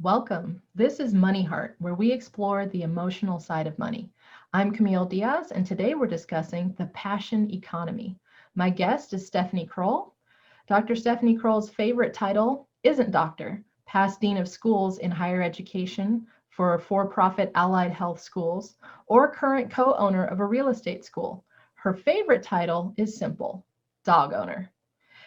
Welcome. This is MoneyHeart, where we explore the emotional side of money. I'm Camille Diaz, and today we're discussing the passion economy. My guest is Stephanie Krol. Dr. Stephanie Krol's favorite title isn't doctor, past dean of schools in higher education for-profit allied health schools, or current co-owner of a real estate school. Her favorite title is simple, dog owner.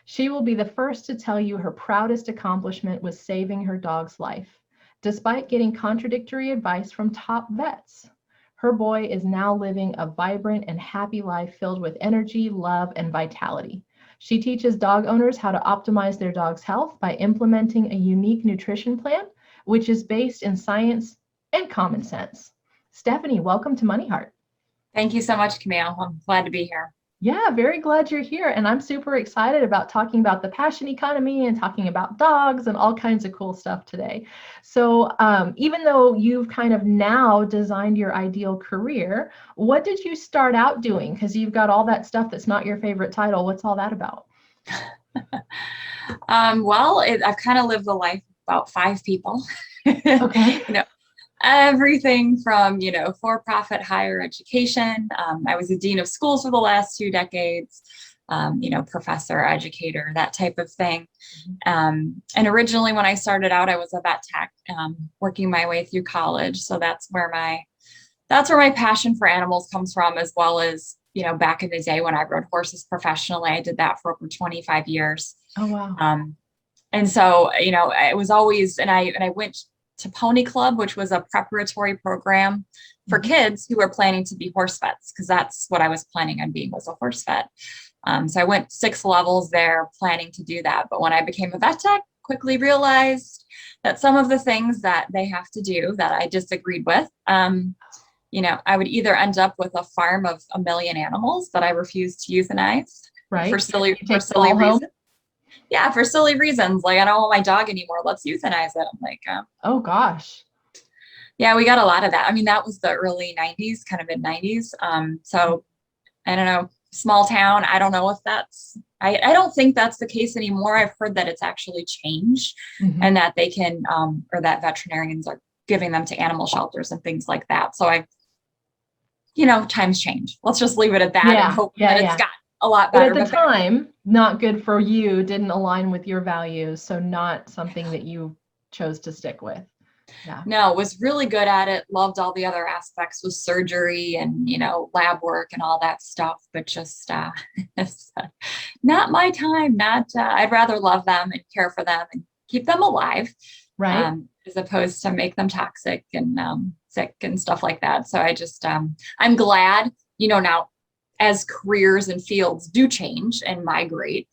She will be the first to tell you her proudest accomplishment was saving her dog's life, despite getting contradictory advice from top vets. Her boy is now living a vibrant and happy life filled with energy, love, and vitality. She teaches dog owners how to optimize their dog's health by implementing a unique nutrition plan, which is based in science and common sense. Stephanie, welcome to MoneyHeart. Thank you so much, Camille. I'm glad to be here. Yeah, very glad you're here. And I'm super excited about talking about the passion economy and talking about dogs and all kinds of cool stuff today. So even though you've kind of now designed your ideal career, what did you start out doing? Because you've got all that stuff that's not your favorite title. What's all that about? I've kind of lived the life of about 5 people. Okay. Everything from, for-profit higher education. I was a dean of schools for the last 2 decades, professor, educator, that type of thing. And originally when I started out, I was a vet tech, working my way through college. So that's where my passion for animals comes from, as well as, back in the day when I rode horses professionally. I did that for over 25 years. Oh, wow. And so, it was always, and I went to Pony Club, which was a preparatory program for kids who were planning to be horse vets, because that's what I was planning on being, was a horse vet. So I went 6 levels there planning to do that. But when I became a vet tech, quickly realized that some of the things that they have to do that I disagreed with, I would either end up with a farm of 1 million animals that I refused to euthanize, right? for silly reasons. Yeah, for silly reasons. Like, I don't want my dog anymore. Let's euthanize it. I'm like, oh gosh. Yeah, we got a lot of that. I mean, that was the early 90s, kind of mid 90s. So I don't know, small town. I don't know if I don't think that's the case anymore. I've heard that it's actually changed, and that they can, or that veterinarians are giving them to animal shelters and things like that. So times change. Let's just leave it at that and hope that it's got a lot better. But at the time, not good for you, didn't align with your values. So not something that you chose to stick with. Yeah. No, was really good at it. Loved all the other aspects with surgery and, lab work and all that stuff, but just it's not my time. I'd rather love them and care for them and keep them alive. Right. As opposed to make them toxic and sick and stuff like that. So I just, I'm glad, now as careers and fields do change and migrate,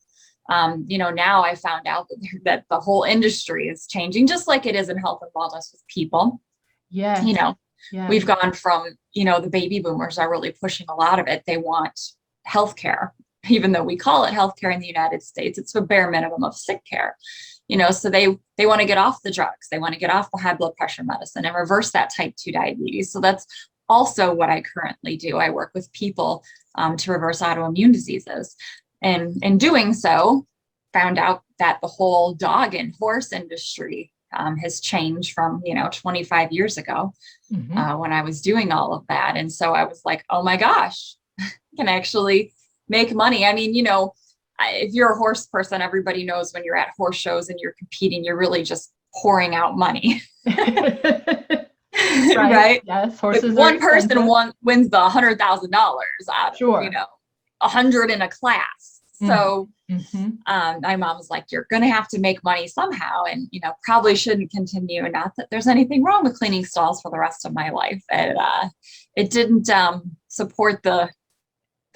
now I found out that the whole industry is changing, just like it is in health and wellness with people. Yeah. We've gone from, the baby boomers are really pushing a lot of it. They want healthcare, even though we call it healthcare in the United States. It's a bare minimum of sick care, so they want to get off the drugs. They want to get off the high blood pressure medicine and reverse that type 2 diabetes. So that's also what I currently do. I work with people to reverse autoimmune diseases. And in doing so, found out that the whole dog and horse industry has changed from, 25 years ago when I was doing all of that. And so I was like, oh my gosh, I can actually make money. I mean, if you're a horse person, everybody knows when you're at horse shows and you're competing, you're really just pouring out money. Right? Yes. Horses. If one person wins the $100,000 out of, 100 in a class. So my mom was like, you're going to have to make money somehow, and, probably shouldn't continue. Not that there's anything wrong with cleaning stalls for the rest of my life. It didn't support the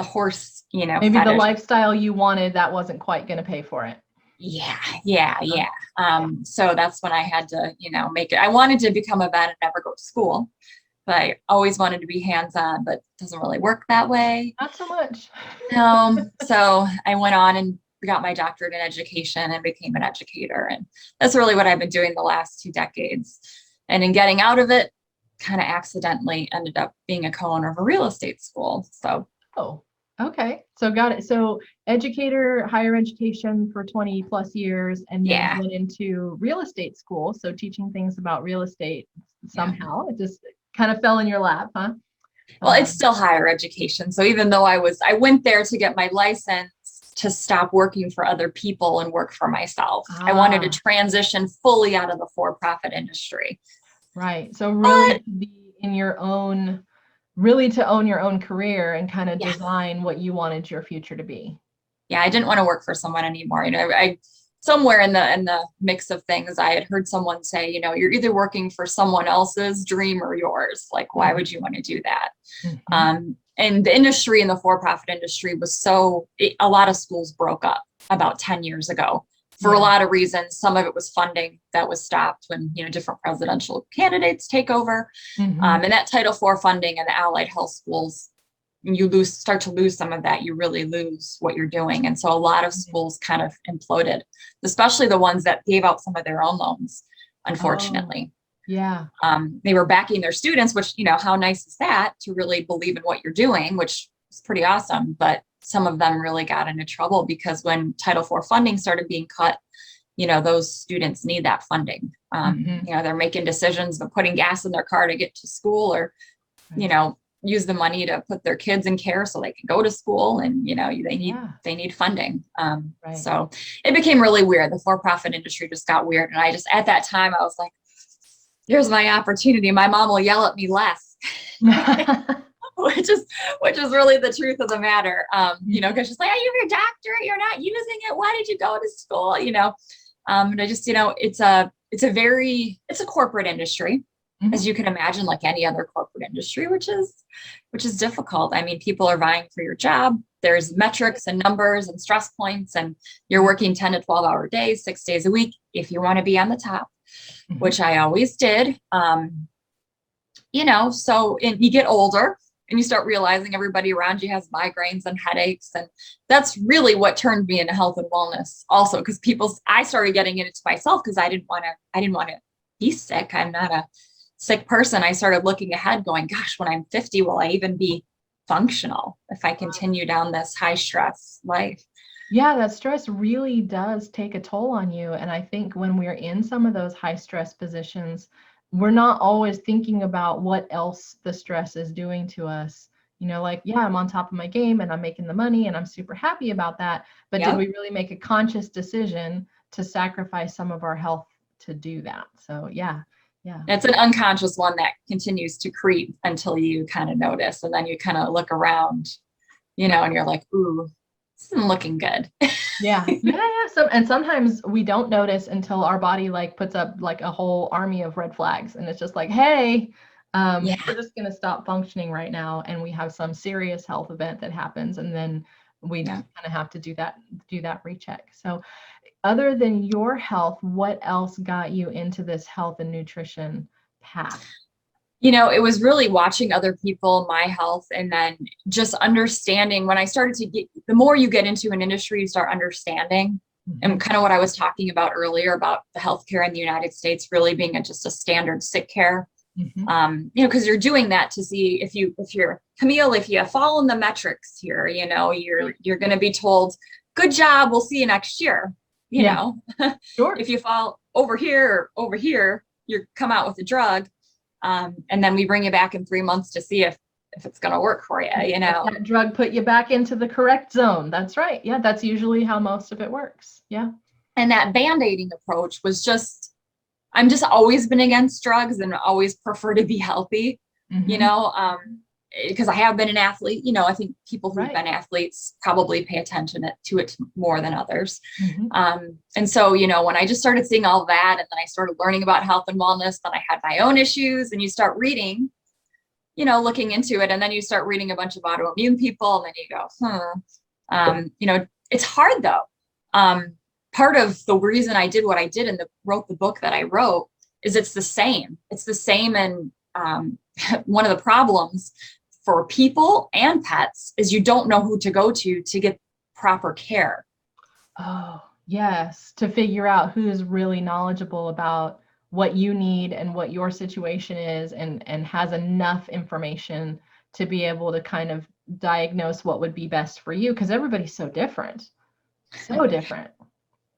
horse, maybe fetish. The lifestyle you wanted, that wasn't quite going to pay for it. Yeah. So that's when I had to, make it. I wanted to become a vet and never go to school, but I always wanted to be hands-on, but it doesn't really work that way. Not so much. So I went on and got my doctorate in education and became an educator. And that's really what I've been doing the last 2 decades. And in getting out of it, kind of accidentally ended up being a co-owner of a real estate school. So, Oh, okay. So got it. So educator, higher education for 20 plus years, and then yeah, went into real estate school. So teaching things about real estate yeah. somehow. It just kind of fell in your lap, huh? Well, it's still higher education. So even though I went there to get my license to stop working for other people and work for myself. I wanted to transition fully out of the for-profit industry. Right. So really to be in your own, really to own your own career and kind of design what you wanted your future to be. Yeah, I didn't want to work for someone anymore. You know, I somewhere in the mix of things, I had heard someone say, you know, you're either working for someone else's dream or yours. Like, why would you want to do that? And the industry in the for-profit industry was a lot of schools broke up about 10 years ago for a lot of reasons. Some of it was funding that was stopped when, you know, different presidential candidates take over. And that Title IV funding and the allied health schools, you start to lose some of that. You really lose what you're doing. And so a lot of schools kind of imploded, especially the ones that gave out some of their own loans, unfortunately. They were backing their students, which, you know, how nice is that to really believe in what you're doing, which is pretty awesome. But some of them really got into trouble because when Title IV funding started being cut, you know, those students need that funding. You know, they're making decisions of putting gas in their car to get to school or, you know, use the money to put their kids in care so they can go to school. And, you know, they need funding. So it became really weird. The for-profit industry just got weird. And at that time, I was like, here's my opportunity. My mom will yell at me less, which is really the truth of the matter. You know, because she's like, you have your doctorate, you're not using it. Why did you go to school? You know, and I just, you know, it's a corporate industry, as you can imagine, like any other corporate industry, which is difficult. I mean, people are vying for your job. There's metrics and numbers and stress points, and you're working 10 to 12-hour days, 6 days a week, if you want to be on the top. Which I always did. You know, so you get older and you start realizing everybody around you has migraines and headaches. And that's really what turned me into health and wellness also, because I started getting into myself because I didn't want to be sick. I'm not a sick person. I started looking ahead going, gosh, when I'm 50, will I even be functional if I continue down this high stress life? Yeah, that stress really does take a toll on you. And I think when we're in some of those high stress positions, we're not always thinking about what else the stress is doing to us. You know, like, yeah, I'm on top of my game and I'm making the money and I'm super happy about that. But did we really make a conscious decision to sacrifice some of our health to do that? So yeah. It's an unconscious one that continues to creep until you kind of notice. And then you kind of look around, you know, and you're like, ooh, this isn't looking good. Yeah. And sometimes we don't notice until our body like puts up like a whole army of red flags, and it's just like, hey, we're just going to stop functioning right now, and we have some serious health event that happens, and then we kind of have to do that recheck. So, other than your health, what else got you into this health and nutrition path? You know, it was really watching other people, my health, and then just understanding when I started the more you get into an industry, you start understanding. And kind of what I was talking about earlier about the healthcare in the United States really being just a standard sick care. You know, because you're doing that to see if you're Camille, if you fall in the metrics here, you know, you're going to be told, good job, we'll see you next year. You know, if you fall over here, you come out with a drug. And then we bring you back in 3 months to see if it's going to work for you, you know. That drug put you back into the correct zone. That's right. Yeah, that's usually how most of it works. Yeah. And that band-aiding approach was I'm just always been against drugs and always prefer to be healthy, you know, because I have been an athlete. You know, I think people who've been athletes probably pay attention to it more than others. And so, you know, when I just started seeing all that, and then I started learning about health and wellness, then I had my own issues, and you start reading, you know, looking into it, and then you start reading a bunch of autoimmune people, and then you go, you know, it's hard though. Part of the reason I did what I did and wrote the book that I wrote is it's the same. And one of the problems for people and pets is you don't know who to go to get proper care. Oh, yes, to figure out who's really knowledgeable about what you need and what your situation is, and has enough information to be able to kind of diagnose what would be best for you, because everybody's so different. So different.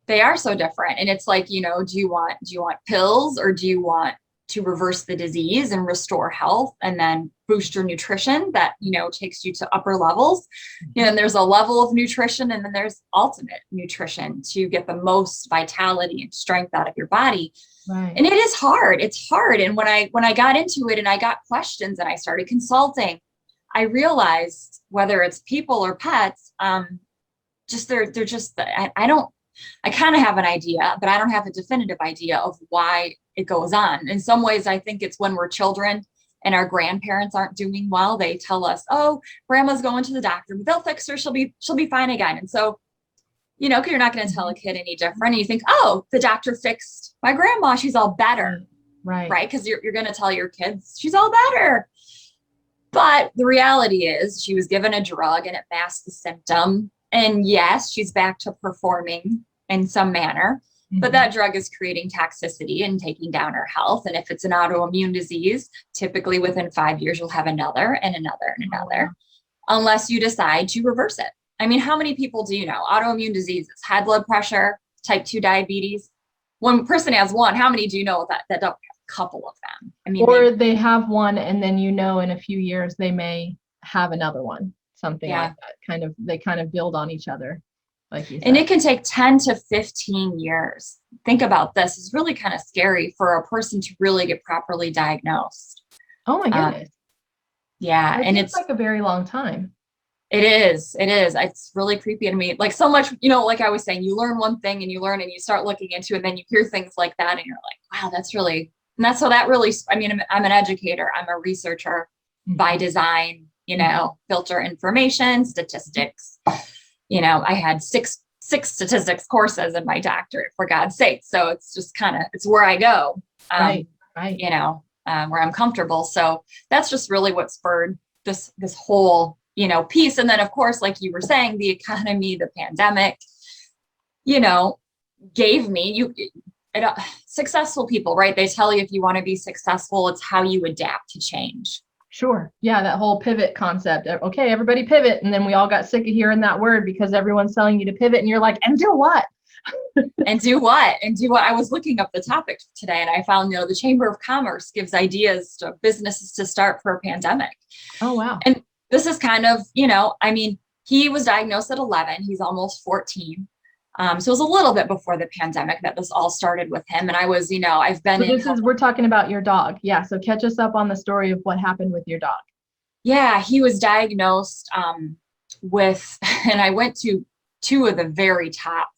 They are so different. And it's like, do you want pills, or do you want to reverse the disease and restore health and then boost your nutrition that, takes you to upper levels? And there's a level of nutrition, and then there's ultimate nutrition to get the most vitality and strength out of your body. Right. And it is hard. It's hard. And when I got into it and I got questions and I started consulting, I realized, whether it's people or pets, just they're just, I kind of have an idea, but I don't have a definitive idea of why it goes on. In some ways, I think it's when we're children and our grandparents aren't doing well, they tell us, "Oh, grandma's going to the doctor, but they'll fix her. She'll be fine again." And so, because you're not going to tell a kid any different. And you think, "Oh, the doctor fixed my grandma. She's all better." Right. Because you're going to tell your kids she's all better. But the reality is, she was given a drug and it masked the symptom. And yes, she's back to performing in some manner, but that drug is creating toxicity and taking down her health. And if it's an autoimmune disease, typically within 5 years, you'll have another and another and another, unless you decide to reverse it. I mean, how many people do you know? Autoimmune diseases, high blood pressure, type 2 diabetes. One person has one. How many do you know that don't have a couple of them? I mean, or they have one, and then in a few years they may have another one, something like that. They kind of build on each other, like you said. And it can take 10 to 15 years. Think about this. It's really kind of scary for a person to really get properly diagnosed. Oh my goodness. Yeah. And it's like a very long time. It is. It's really creepy to me. Like, so much, like I was saying, you learn one thing and you start looking into it, and then you hear things like that and you're like, wow, and that's how that really, I mean, I'm an educator. I'm a researcher by design, filter information, statistics. I had six statistics courses in my doctorate, for God's sake. So it's just it's where I go, right. Where I'm comfortable. So that's just really what spurred this whole, piece. And then, of course, like you were saying, the economy, the pandemic, gave me successful people, right? They tell you, if you want to be successful, it's how you adapt to change. Sure. Yeah. That whole pivot concept. Okay, everybody pivot. And then we all got sick of hearing that word, because everyone's telling you to pivot, and you're like, and do what? And do what? I was looking up the topic today, and I found, the Chamber of Commerce gives ideas to businesses to start for a pandemic. Oh, wow. And this is kind of, I mean, he was diagnosed at 11. He's almost 14. So it was a little bit before the pandemic that this all started with him. And I was, I've been we're talking about your dog. Yeah. So catch us up on the story of what happened with your dog. Yeah, he was diagnosed with, and I went to two of the very top,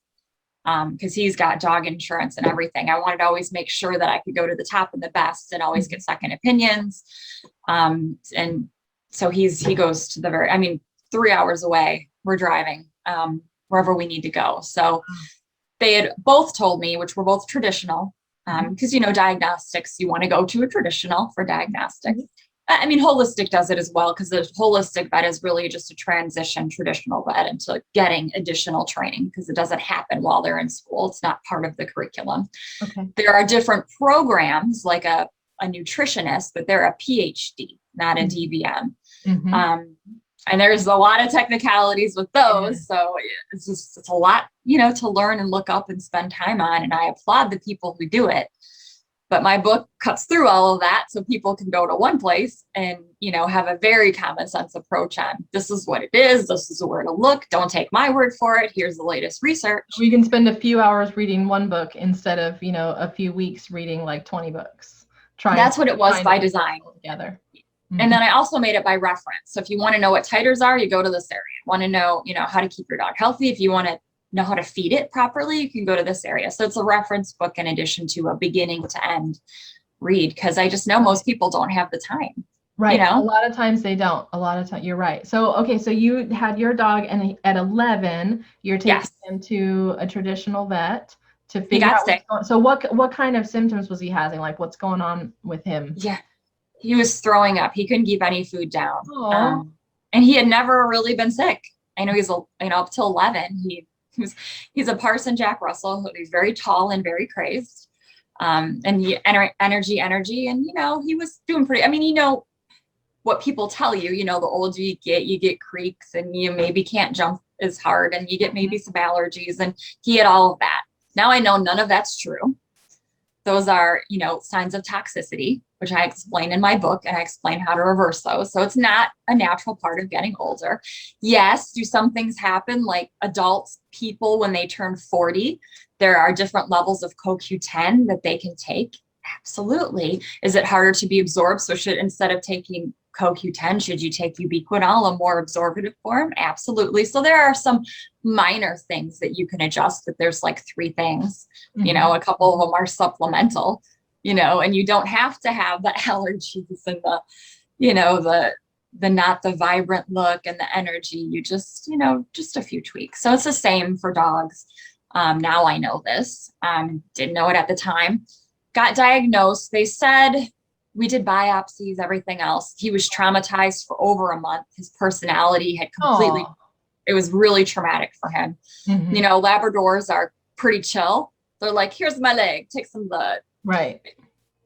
because he's got dog insurance and everything. I wanted to always make sure that I could go to the top and the best and always get second opinions. And so he goes to 3 hours away. We're driving wherever we need to go. So they had both told me, which were both traditional, because, diagnostics, you want to go to a traditional for diagnostics. I mean, holistic does it as well, because the holistic vet is really just a transition traditional vet into getting additional training, because it doesn't happen while they're in school. It's not part of the curriculum. Okay. There are different programs, like a nutritionist, but they're a PhD, not a DVM. And there's a lot of technicalities with those. So it's a lot, to learn and look up and spend time on. And I applaud the people who do it. But my book cuts through all of that, so people can go to one place and, have a very common sense approach on, this is what it is. This is where to look. Don't take my word for it. Here's the latest research. We can spend a few hours reading one book instead of, a few weeks reading like 20 books. That's what it was by design. Together. And then I also made it by reference. So if you want to know what titers are, you go to this area. Want to know, how to keep your dog healthy. If you want to know how to feed it properly, you can go to this area. So it's a reference book in addition to a beginning to end read, because I just know most people don't have the time. Right. A lot of times they don't. A lot of times you're right. So, okay. So you had your dog, and at 11, you're taking him to a traditional vet to figure out what's going on. So what kind of symptoms was he having? Like, what's going on with him? Yeah. He was throwing up. He couldn't keep any food down. And he had never really been sick. I know he's, up till 11, he He's a Parson Jack Russell. He's very tall and very crazed. And he energy. And, he was doing pretty, I mean, what people tell you, the older you get creaks and you maybe can't jump as hard and you get maybe some allergies, and he had all of that. Now I know none of that's true. Those are, signs of toxicity, which I explain in my book, and I explain how to reverse those. So it's not a natural part of getting older. Yes, do some things happen, like adults, people, when they turn 40, there are different levels of CoQ10 that they can take. Absolutely. Is it harder to be absorbed? So instead of taking CoQ10, should you take ubiquinol, a more absorptive form? Absolutely. So there are some minor things that you can adjust, but there's like 3 things, a couple of them are supplemental, and you don't have to have the allergies and the not the vibrant look and the energy. You just, just a few tweaks. So it's the same for dogs. Now I know this, didn't know it at the time. Got diagnosed. They said, we did biopsies, everything else. He was traumatized for over a month. His personality had completely, it was really traumatic for him. Labradors are pretty chill. They're like, here's my leg, take some blood. Right.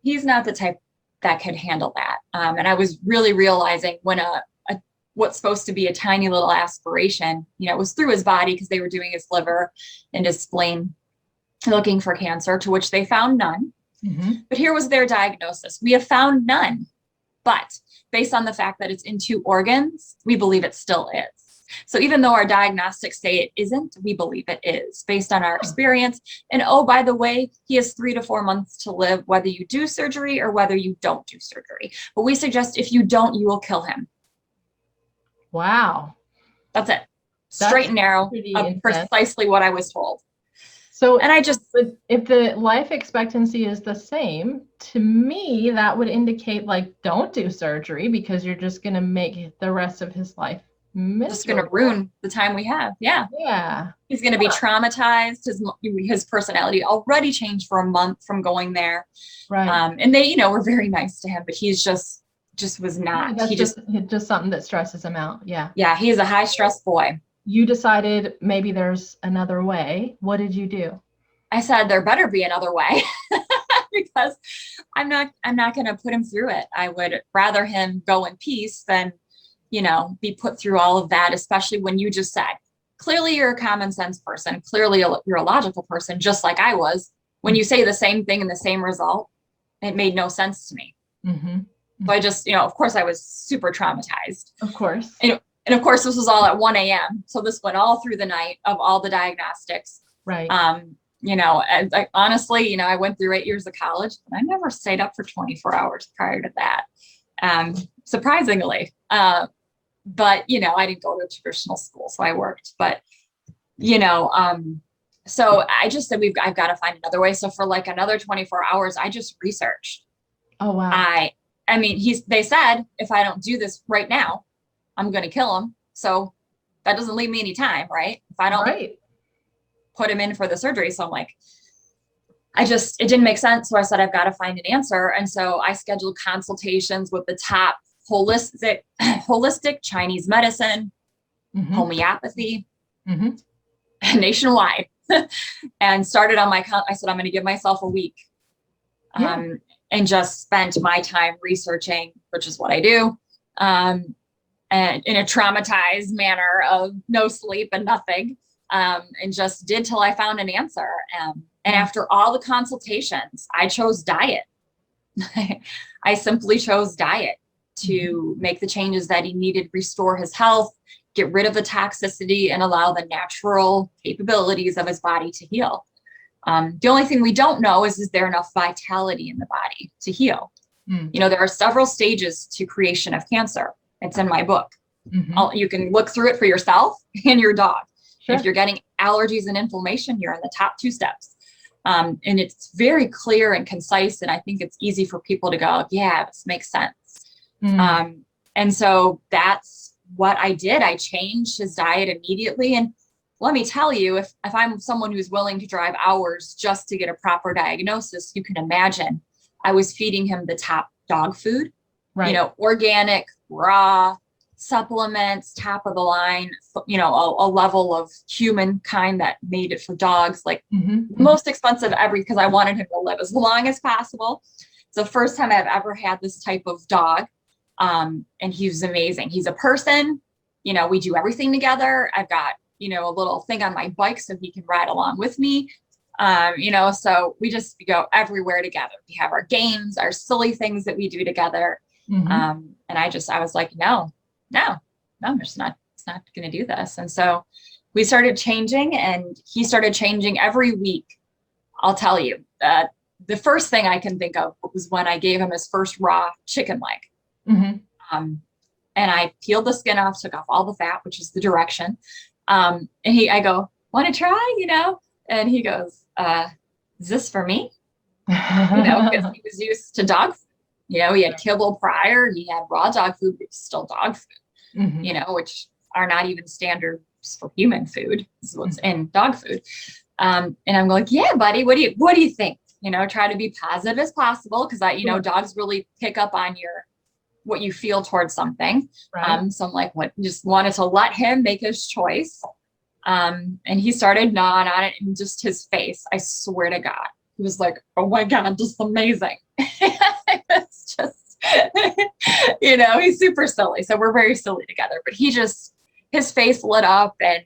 He's not the type that could handle that. And I was really realizing when what's supposed to be a tiny little aspiration, it was through his body because they were doing his liver and his spleen, looking for cancer, to which they found none. But here was their diagnosis. We have found none, but based on the fact that it's in 2 organs, we believe it still is. So even though our diagnostics say it isn't, we believe it is based on our experience. And oh, by the way, he has 3 to 4 months to live, whether you do surgery or whether you don't do surgery. But we suggest if you don't, you will kill him. Wow. That's it. Straight and narrow, precisely what I was told. So, and I just, if the life expectancy is the same, to me, that would indicate like, don't do surgery because you're just going to make the rest of his life miserable. Just going to ruin the time we have. Yeah. Yeah. He's going to be traumatized. His personality already changed for a month from going there. Right. And they, were very nice to him, but he's just was not. That's just something that stresses him out. Yeah. Yeah. He's a high stress boy. You decided maybe there's another way. What did you do? I said, there better be another way because I'm not going to put him through it. I would rather him go in peace than, be put through all of that, especially when you just said, clearly you're a common sense person. Clearly you're a logical person, just like I was. When you say the same thing and the same result, it made no sense to me. So I just, of course I was super traumatized. Of course. And of course, this was all at 1 a.m. So this went all through the night of all the diagnostics. Right. And honestly, I went through 8 years of college, and I never stayed up for 24 hours prior to that. Surprisingly. But, I didn't go to a traditional school, so I worked. But, so I just said, I've got to find another way. So for like another 24 hours, I just researched. Oh, wow. I mean, they said, if I don't do this right now, I'm going to kill him. So that doesn't leave me any time, right? If I don't put him in for the surgery. So I'm like, it didn't make sense. So I said, I've got to find an answer. And so I scheduled consultations with the top holistic Chinese medicine, homeopathy, nationwide, and started on I said, I'm going to give myself a week. And just spent my time researching, which is what I do. And in a traumatized manner of no sleep and nothing, and just did till I found an answer. And after all the consultations, I chose diet. I simply chose diet to make the changes that he needed, restore his health, get rid of the toxicity, and allow the natural capabilities of his body to heal. The only thing we don't know is there enough vitality in the body to heal? There are several stages to creation of cancer. It's in my book. You can look through it for yourself and your dog. Sure. If you're getting allergies and inflammation, you're in the top 2 steps. And it's very clear and concise. And I think it's easy for people to go, yeah, this makes sense. And so that's what I did. I changed his diet immediately. And let me tell you, if I'm someone who's willing to drive hours just to get a proper diagnosis, you can imagine I was feeding him the top dog food, organic, raw, supplements, top of the line, a level of humankind that made it for dogs, like most expensive because I wanted him to live as long as possible. It's the first time I've ever had this type of dog. And he's amazing. He's a person, we do everything together. I've got, a little thing on my bike so he can ride along with me. So we go everywhere together. We have our games, our silly things that we do together. And I was like, no, I'm just not going to do this. And so we started changing, and he started changing every week. I'll tell you, the first thing I can think of was when I gave him his first raw chicken leg. And I peeled the skin off, took off all the fat, which is the direction. And I go, want to try, and he goes, is this for me? Because he was used to dog food. He had kibble prior, he had raw dog food, but still dog food, which are not even standards for human food. This is what's in dog food. And I'm like, yeah, buddy, what do you think? Try to be positive as possible. Cause dogs really pick up on what you feel towards something. Right. So I'm like, just wanted to let him make his choice. And he started gnawing on it, and just his face, I swear to God, he was like, oh my God, just amazing. It's just, he's super silly. So we're very silly together, but his face lit up, and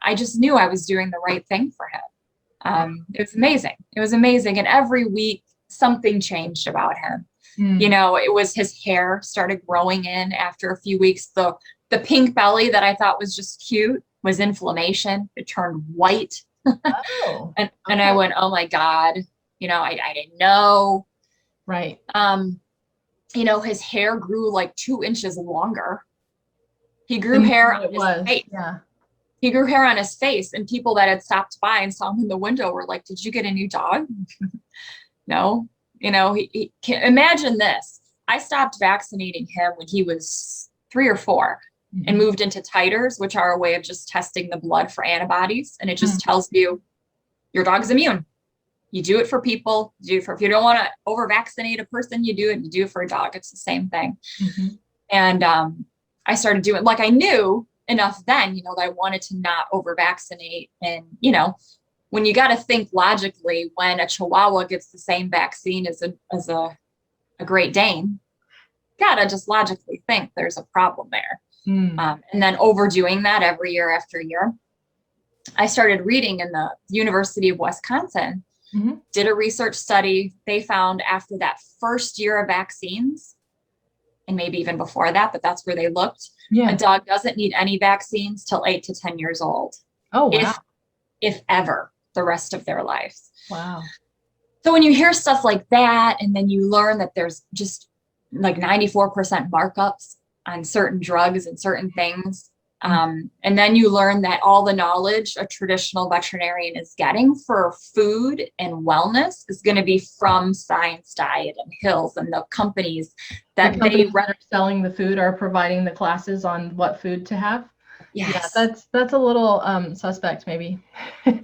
I just knew I was doing the right thing for him. It was amazing. It was amazing. And every week something changed about him. It was his hair started growing in after a few weeks. The pink belly that I thought was just cute was inflammation. It turned white. Oh, and I went, oh my God, I didn't know. Right. His hair grew like 2 inches longer. He grew hair on his face. Yeah. He grew hair on his face, and people that had stopped by and saw him in the window were like, did you get a new dog? No. He can imagine this. I stopped vaccinating him when he was 3 or 4 and moved into titers, which are a way of just testing the blood for antibodies. And it just tells you your dog's immune. You do it for people. If you don't want to over vaccinate a person, you do it for a dog. It's the same thing. And I started doing, like, I knew enough then, that I wanted to not over vaccinate. And, when you got to think logically, when a Chihuahua gets the same vaccine as a Great Dane, gotta just logically think there's a problem there. And then overdoing that every year after year. I started reading in the University of Wisconsin, did a research study. They found after that first year of vaccines, and maybe even before that, but that's where they looked, a dog doesn't need any vaccines till 8 to 10 years old. Oh, wow. If ever, the rest of their lives. Wow. So when you hear stuff like that, and then you learn that there's just like 94% markups on certain drugs and certain things, and then you learn that all the knowledge a traditional veterinarian is getting for food and wellness is going to be from Science Diet and Hills and the companies that are selling the food are providing the classes on what food to have. Yes. Yeah, that's a little suspect, maybe.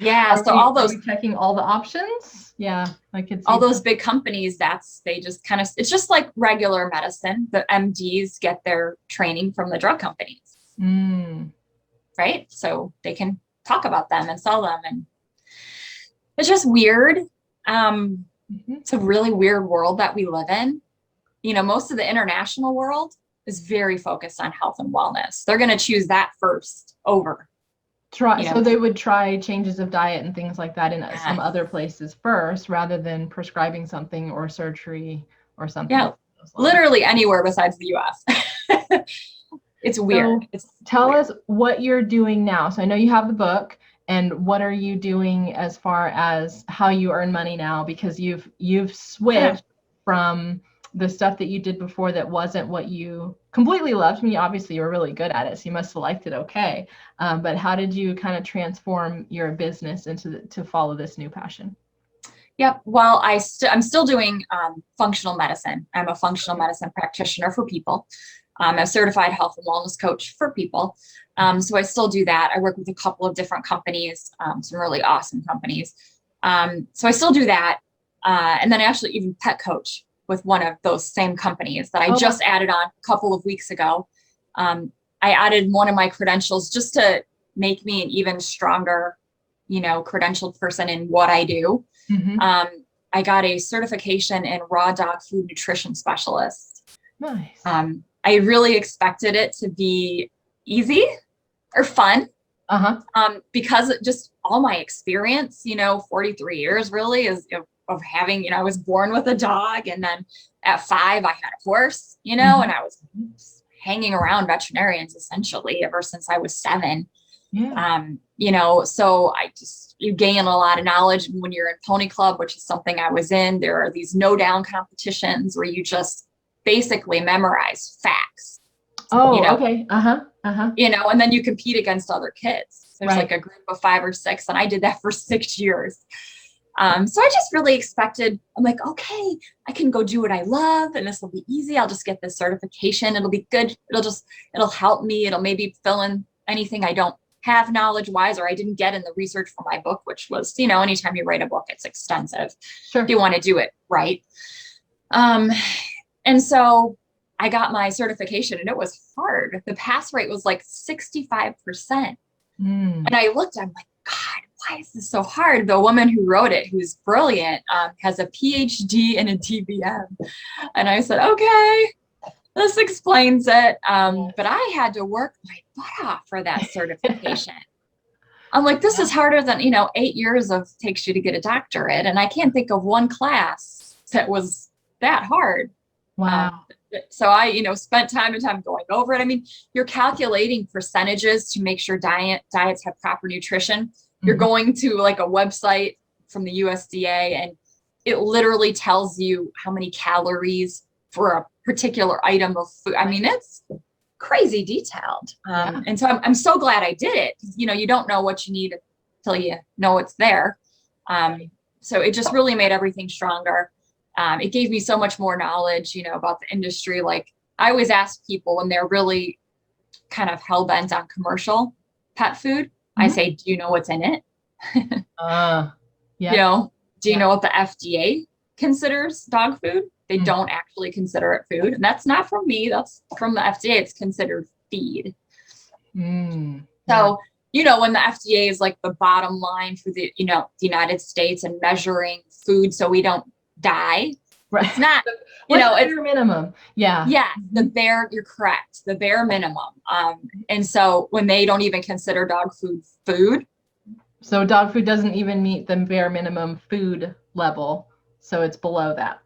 Yeah. Are we checking all the options? Yeah, I could see all those big companies. They just kind of, it's just like regular medicine. The MDs get their training from the drug companies, right? So they can talk about them and sell them, and it's just weird. It's a really weird world that we live in. Most of the international world is very focused on health and wellness. They're going to choose that first over. So they would try changes of diet and things like that in some other places first, rather than prescribing something or surgery or something. Yeah, literally anywhere besides the US. It's weird. So tell us what you're doing now. So I know you have the book, and what are you doing as far as how you earn money now? Because you've switched from the stuff that you did before that wasn't what you completely loved. I mean, obviously you were really good at it, so you must have liked it okay. But how did you kind of transform your business to follow this new passion? Yep. Well, I'm still doing functional medicine. I'm a functional medicine practitioner for people. I'm a certified health and wellness coach for people. So I still do that. I work with a couple of different companies, some really awesome companies. So I still do that. And then I actually even pet coach with one of those same companies that I just added on a couple of weeks ago. I added one of my credentials just to make me an even stronger, credentialed person in what I do. Mm-hmm. I got a certification in raw dog food nutrition specialist. Nice. I really expected it to be easy or fun. Because just all my experience, 43 years really is of having, I was born with a dog, and then at 5, I had a horse, and I was hanging around veterinarians essentially ever since I was 7. Yeah. So you gain a lot of knowledge when you're in pony club, which is something I was in. There are these no down competitions where you just basically memorize facts. Oh, okay. And then you compete against other kids. There's Right. like a group of 5 or 6, and I did that for 6 years. So I just really expected, I'm like, okay, I can go do what I love, and this will be easy. I'll just get this certification. It'll be good. It'll help me. It'll maybe fill in anything I don't have knowledge wise, or I didn't get in the research for my book, which was, anytime you write a book, it's extensive. Sure. If you want to do it right. And so I got my certification, and it was hard. The pass rate was like 65%. And I looked, I'm like, God, why is this so hard? The woman who wrote it, who's brilliant, has a PhD and a DBM. And I said, okay, this explains it. But I had to work my butt off for that certification. I'm like, this is harder than, 8 years takes you to get a doctorate. And I can't think of one class that was that hard. Wow. So I, spent time and time going over it. I mean, you're calculating percentages to make sure diets have proper nutrition. You're going to like a website from the USDA, and it literally tells you how many calories for a particular item of food. I mean, it's crazy detailed. And so I'm so glad I did it. You don't know what you need until you know it's there. So it just really made everything stronger. It gave me so much more knowledge, about the industry. Like, I always ask people when they're really kind of hell-bent on commercial pet food, I say, do you know what's in it? Yeah. Do you know what the FDA considers dog food? They don't actually consider it food. And that's not from me. That's from the FDA. It's considered feed. So, when the FDA is like the bottom line for the United States and measuring food so we don't die. Right. It's not, it's bare minimum. Yeah. Yeah. You're correct. The bare minimum. And so when they don't even consider dog food. So dog food doesn't even meet the bare minimum food level. So it's below that.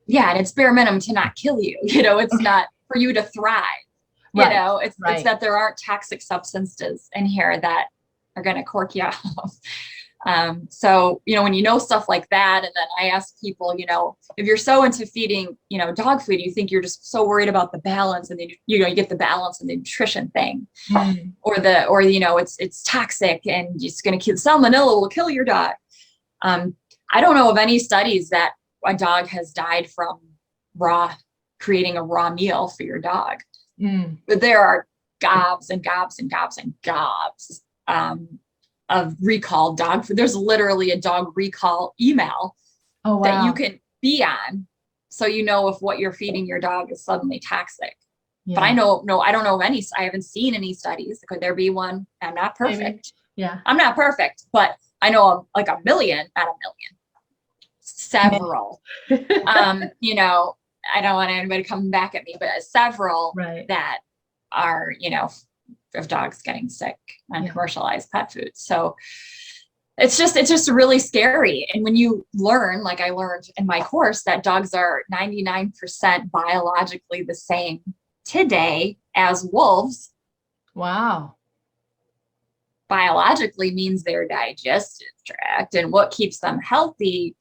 Yeah. And it's bare minimum to not kill you. It's not for you to thrive. It's that there aren't toxic substances in here that are going to cork you off. So, when stuff like that, and then I ask people, if you're so into feeding, dog food, you think you're just so worried about the balance, and then, you get the balance and the nutrition thing, or it's toxic and it's going to kill salmonella will kill your dog. I don't know of any studies that a dog has died from creating a raw meal for your dog, but there are gobs and gobs and gobs and gobs, of recalled dog food. There's literally a dog recall email that you can be on, so if what you're feeding your dog is suddenly toxic. But I don't know of any. I haven't seen any studies. Could there be one? I'm not perfect. Maybe. Yeah, I'm not perfect, but I know like not a million, several. I don't want anybody coming back at me, but several that are of dogs getting sick on commercialized pet food. So it's just really scary. And when you learn, like I learned in my course, that dogs are 99% biologically the same today as wolves. Wow. Biologically means their digestive tract and what keeps them healthy.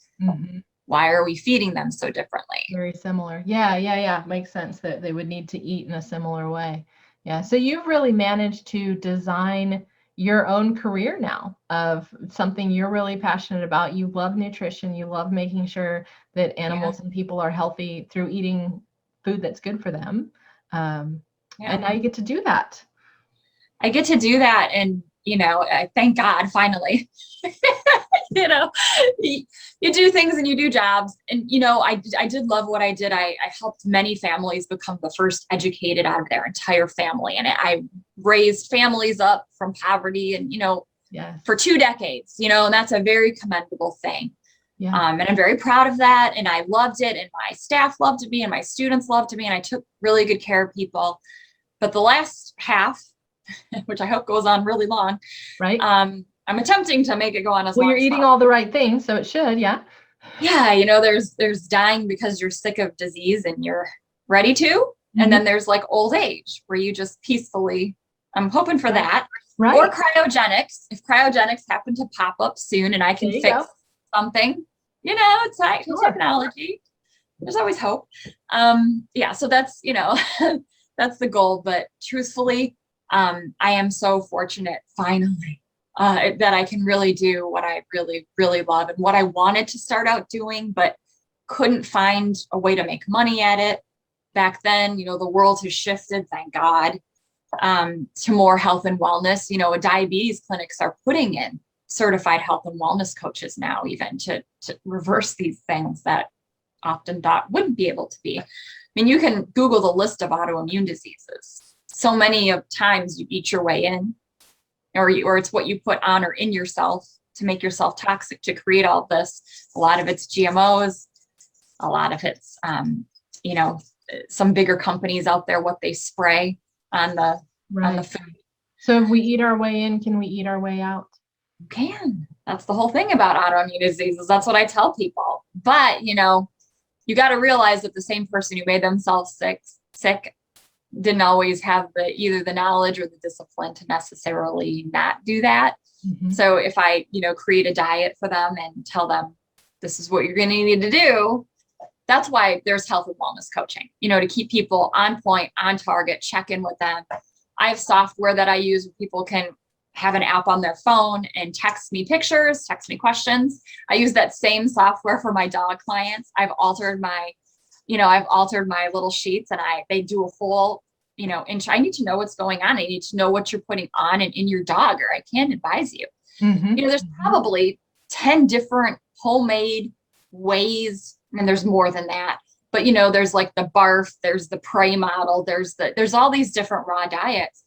Why are we feeding them so differently? Very similar. Yeah. Makes sense that they would need to eat in a similar way. Yeah. So you've really managed to design your own career now of something you're really passionate about. You love nutrition. You love making sure that animals and people are healthy through eating food that's good for them. And now you get to do that. I get to do that. And, I thank God finally, you know, you do things and you do jobs. And, you know, I did love what I did. I helped many families become the first educated out of their entire family. And I raised families up from poverty and, you know, Yes. for 2 decades, you know, and that's a very commendable thing. Yeah. And I'm very proud of that. And I loved it. And my staff loved me and my students loved me. And I took really good care of people. But the last half, which I hope goes on really long, right. I'm attempting to make it go on as long. Well, you're eating all the right things, so it should. Yeah. Yeah. You know, there's dying because you're sick of disease and you're ready to. Mm-hmm. And then there's like old age where you just peacefully, I'm hoping for that. Right. Or cryogenics. If cryogenics happen to pop up soon and I can fix something, you know, it's like technology. There's always hope. Yeah. So that's, you know, that's the goal. But truthfully, I am so fortunate finally that I can really do what I really, really love and what I wanted to start out doing, but couldn't find a way to make money at it. Back then, you know, the world has shifted, thank God, to more health and wellness. You know, diabetes clinics are putting in certified health and wellness coaches now, even to reverse these things that often thought wouldn't be able to be. I mean, you can Google the list of autoimmune diseases. So many of times you eat your way in, or it's what you put on or in yourself to make yourself toxic to create all this. A lot of it's GMOs, a lot of it's, you know, some bigger companies out there, what they spray on the food. So if we eat our way in, can we eat our way out? You can. That's the whole thing about autoimmune diseases. That's what I tell people. But, you know, you got to realize that the same person who made themselves sick didn't always have either the knowledge or the discipline to necessarily not do that. Mm-hmm. So if I, you know, create a diet for them and tell them this is what you're going to need to do, that's why there's health and wellness coaching, you know, to keep people on point, on target, check in with them. I have software that I use where people can have an app on their phone and text me pictures, text me questions. I use that same software for my dog clients. I've altered my little sheets and they do a full, you know, I need to know what's going on. I need to know what you're putting on and in your dog, or I can't advise you. Mm-hmm. You know, there's probably 10 different homemade ways. I mean, there's more than that, but you know, there's like the barf, there's the prey model, there's all these different raw diets.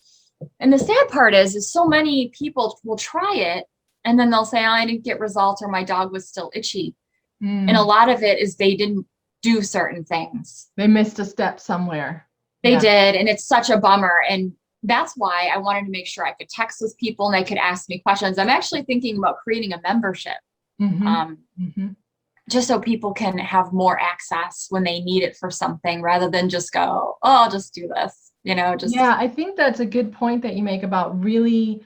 And the sad part is so many people will try it and then they'll say, oh, I didn't get results, or my dog was still itchy. And a lot of it is they didn't do certain things. They missed a step somewhere. They did. And it's such a bummer. And that's why I wanted to make sure I could text with people and they could ask me questions. I'm actually thinking about creating a membership. Mm-hmm. Just so people can have more access when they need it for something, rather than just go, oh, I'll just do this, you know, I think that's a good point that you make about really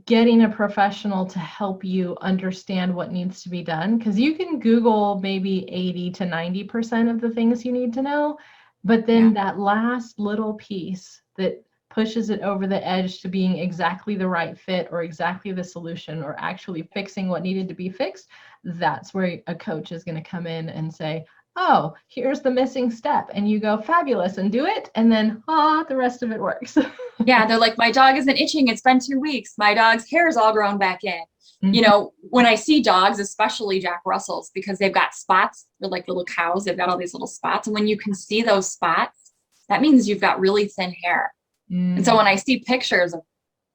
getting a professional to help you understand what needs to be done. Because you can Google maybe 80 to 90% of the things you need to know, but then that last little piece that pushes it over the edge to being exactly the right fit or exactly the solution or actually fixing what needed to be fixed, that's where a coach is going to come in and say, oh, here's the missing step. And you go, fabulous, and do it. And then, the rest of it works. Yeah, they're like, my dog isn't itching. It's been 2 weeks. My dog's hair is all grown back in. Mm-hmm. You know, when I see dogs, especially Jack Russells, because they've got spots, they're like little cows. They've got all these little spots. And when you can see those spots, that means you've got really thin hair. Mm-hmm. And so when I see pictures of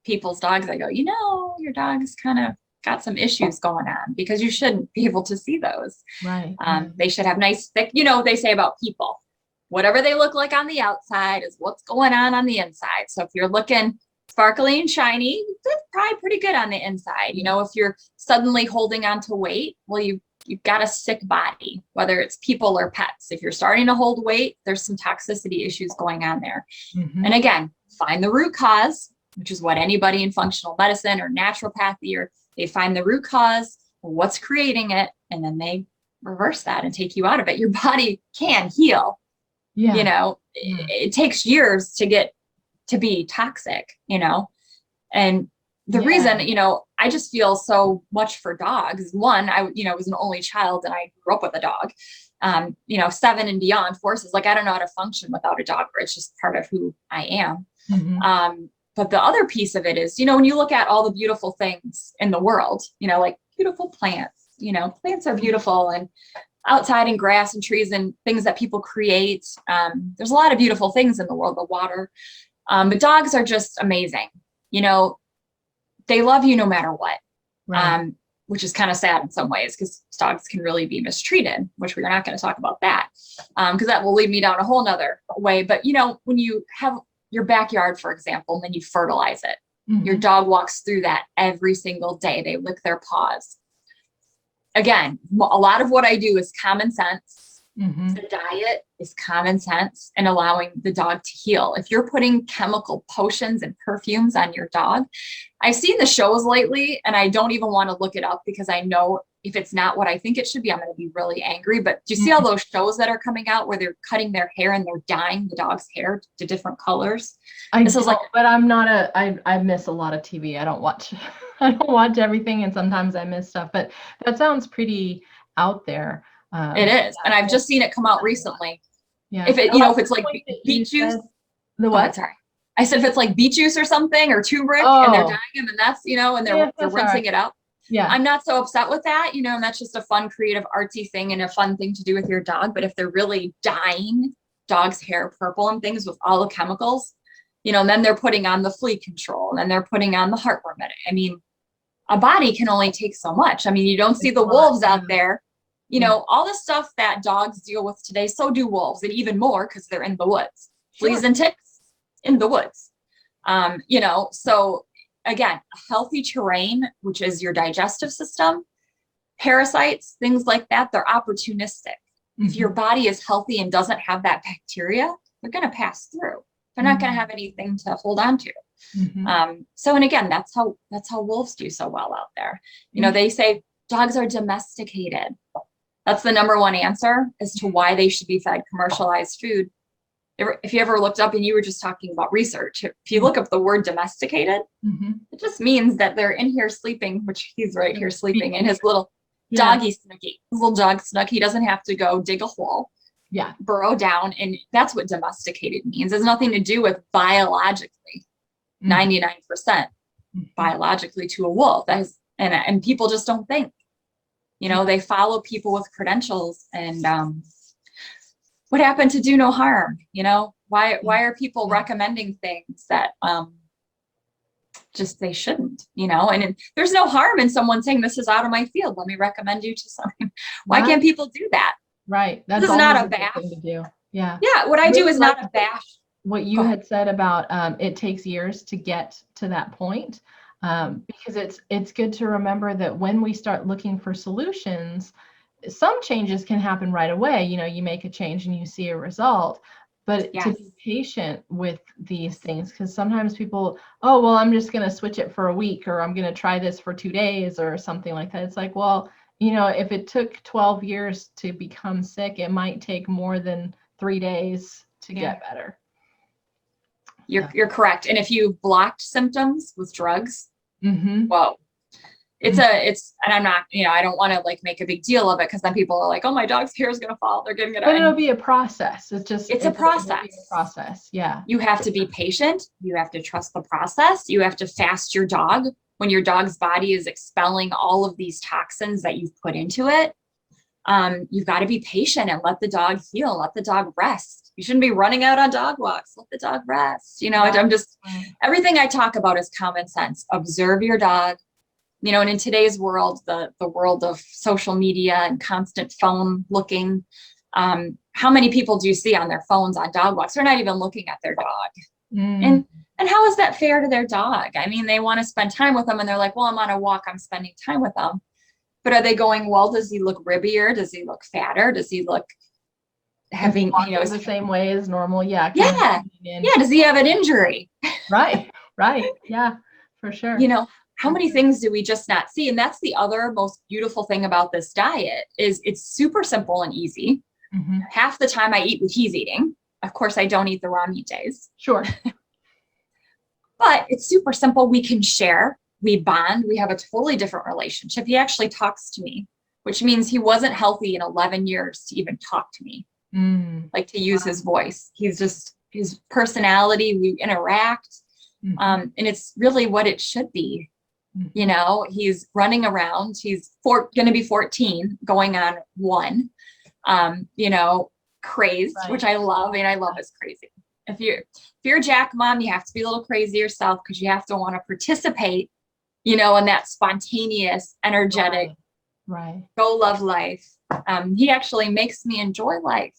people's dogs, I go, you know, your dog's kind of got some issues going on, because you shouldn't be able to see those. Right. They should have nice, thick, you know, they say about people, whatever they look like on the outside is what's going on the inside. So if you're looking sparkly and shiny, that's probably pretty good on the inside. You know, if you're suddenly holding on to weight, well, you've got a sick body, whether it's people or pets. If you're starting to hold weight, there's some toxicity issues going on there. Mm-hmm. And again, find the root cause, which is what anybody in functional medicine or naturopathy, or they find the root cause, what's creating it, and then they reverse that and take you out of it. Your body can heal. Yeah. You know, it takes years to get to be toxic, you know, and the reason, you know, I just feel so much for dogs. One, I was an only child and I grew up with a dog, you know, 7 and beyond forces. Like, I don't know how to function without a dog, or it's just part of who I am. Mm-hmm. But the other piece of it is, you know, when you look at all the beautiful things in the world, you know, like beautiful plants. Plants are beautiful, and outside in grass and trees and things that people create. There's a lot of beautiful things in the world, the water. But dogs are just amazing. They love you no matter what. Right. Which is kind of sad in some ways, because dogs can really be mistreated, which we are not going to talk about that, because that will lead me down a whole nother way. But, when you have your backyard, for example, and then you fertilize it, your dog walks through that every single day. They lick their paws. Again, a lot of what I do is common sense. The diet is common sense and allowing the dog to heal. If you're putting chemical potions and perfumes on your dog, I've seen the shows lately, and I don't even want to look it up, because I know if it's not what I think it should be, I'm going to be really angry. But do you see all those shows that are coming out where they're cutting their hair and they're dyeing the dog's hair to different colors? But I'm not I miss a lot of TV. I don't watch I don't watch everything, and sometimes I miss stuff, but that sounds pretty out there. It is. And I've just seen it come out recently. Yeah. If if it's like beet juice. The what? Sorry. I said, if it's like beet juice or something, or turmeric, and they're dyeing them, and that's, and they're rinsing it out. Yeah. I'm not so upset with that, and that's just a fun, creative, artsy thing and a fun thing to do with your dog. But if they're really dyeing dog's hair purple and things with all the chemicals, and then they're putting on the flea control, and then they're putting on the heartworm medicine. I mean, a body can only take so much. I mean, you don't see the wolves out there. All the stuff that dogs deal with today, so do wolves, and even more, because they're in the woods. Fleas and ticks in the woods. So again, a healthy terrain, which is your digestive system, parasites, things like that, they're opportunistic. If your body is healthy and doesn't have that bacteria, they're going to pass through. They're not going to have anything to hold on to. And again, that's how wolves do so well out there. They say dogs are domesticated. That's the number one answer as to why they should be fed commercialized food. If you ever looked up, and you were just talking about research, if you look up the word domesticated, it just means that they're in here sleeping, which he's right here sleeping in his little doggy snuggie, his little dog snug. He doesn't have to go dig a hole, burrow down. And that's what domesticated means. It has nothing to do with biologically, 99% biologically to a wolf. And people just don't think. They follow people with credentials, and what happened to do no harm? Why are people recommending things that just they shouldn't? And there's no harm in someone saying, this is out of my field, let me recommend you to someone. Why can't people do that? Right. This is not a bash. Thing to do. Yeah. Yeah. What I do is not a bash. What you had said about it takes years to get to that point. Because it's good to remember that when we start looking for solutions, some changes can happen right away. You make a change and you see a result, but to be patient with these things, because sometimes people, I'm just going to switch it for a week, or I'm going to try this for 2 days or something like that. It's like, well, if it took 12 years to become sick, it might take more than 3 days to get better. You're correct. And if you've blocked symptoms with drugs, whoa, and I'm not, I don't want to make a big deal of it, because then people are like, oh, my dog's hair is going to fall. They're getting it. But it'll be a process. It's a process. A process. Yeah. You have to be patient. You have to trust the process. You have to fast your dog when your dog's body is expelling all of these toxins that you've put into it. You've got to be patient and let the dog heal. Let the dog rest. You shouldn't be running out on dog walks. Let the dog rest. I'm just, everything I talk about is common sense. Observe your dog. And in today's world, the world of social media and constant phone looking, how many people do you see on their phones on dog walks? They're not even looking at their dog. And how is that fair to their dog? I mean, they want to spend time with them, and they're like, well, I'm on a walk, I'm spending time with them. But are they going, well, does he look ribbier? Does he look fatter? Does he look having, the same way as normal? Yeah. Yeah. Does he have an injury? Right. Yeah, for sure. How many things do we just not see? And that's the other most beautiful thing about this diet is it's super simple and easy. Half the time I eat what he's eating. Of course, I don't eat the raw meat days. Sure. But it's super simple. We can share, we bond, we have a totally different relationship. He actually talks to me, which means he wasn't healthy in 11 years to even talk to me, to use his voice. He's just, his personality, we interact. And it's really what it should be. You know, he's running around. He's going to be 14, going on 1. You know, crazed, Right. which I love. I mean, I love his crazy. If you're a Jack mom, you have to be a little crazy yourself because you have to want to participate, you know, in that spontaneous, energetic, Right. go love life. He actually makes me enjoy life.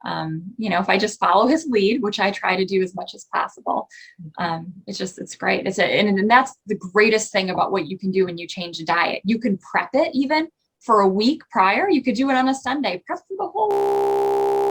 You know, if I just follow his lead, which I try to do as much as possible, it's great. And that's the greatest thing about what you can do when you change a diet. You can prep it even for a week prior. You could do it on a Sunday, prep for the whole